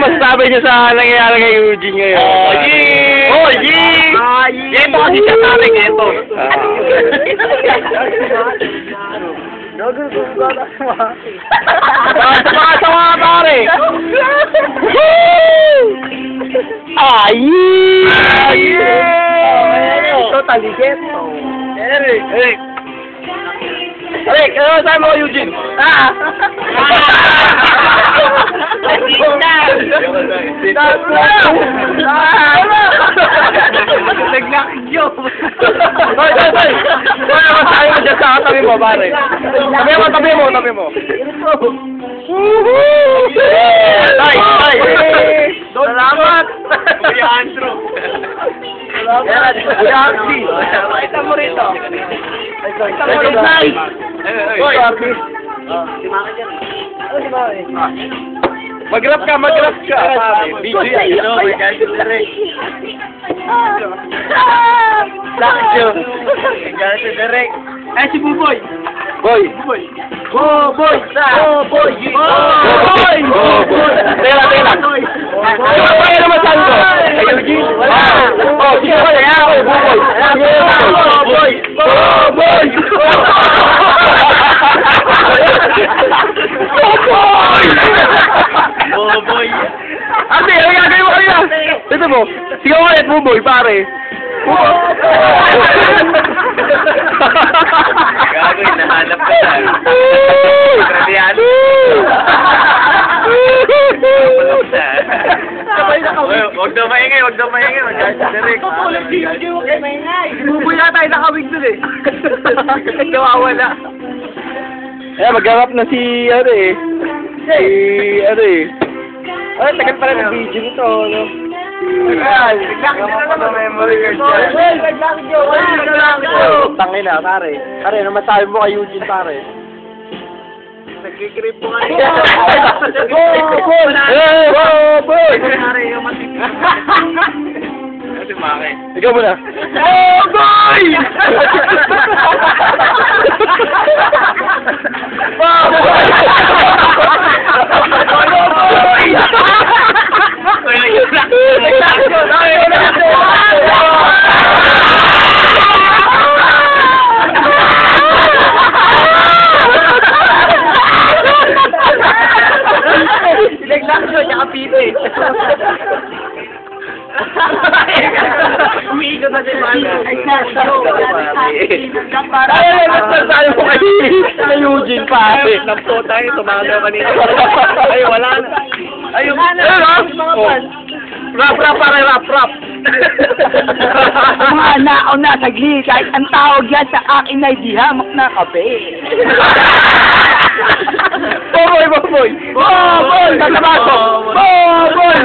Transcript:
masasabi niyo sa nangyayari kay Eugene ngayon? Oh, yee! Oh, yee! Ito kasi siya sa amin, ito. Sama pare! Ayi! Ito, taligit. Eric! Eric, ano saan mo Eugene? Nagnakidyo. Hoy! Hoy, masabi mo dyan sa tabi mo, pare. Tabi mo. Tay! Salamat! Kuya Andrew. Kuya Archie. Pakita mo rito. Hoy! Mag-rap ka, pare. BJ, ano? Eh, si Buboy. Boy! Buboy! Tela! Ano naman saan ko? Ay, Eugene? Wala! Oh, sige ko, kaya ako, Buboy! Buboy! Ate, ano gagawin mo kanina? Ito mo, sigaw ka ulit, Buboy, pare. Gagawin, nahanap ka na. Krediyan. Huwag daw maingay. Magkakasin si Derek. Buboy na tayo nakawig dun eh. Nawawala. Eh, mag-harap na si, ay, tagal pala ng video nito, no? Tangin na, pare. Pare, ano masabi mo kay Eugene, pare? Nagkikrip po nga. Boy! Kasi maki. Ikaw muna. Boy! Umiikot na si Mano. Ay, nagsasabi mo kay Eugene, pare. Napto tayo, tumagaw kanina. Ay, wala na. Ayun, Rap, pare, rap. Mga naon na sagli, kahit ang tawag yan sa akin ay di hamak na kape. Boboy! Tatabato! Boboy!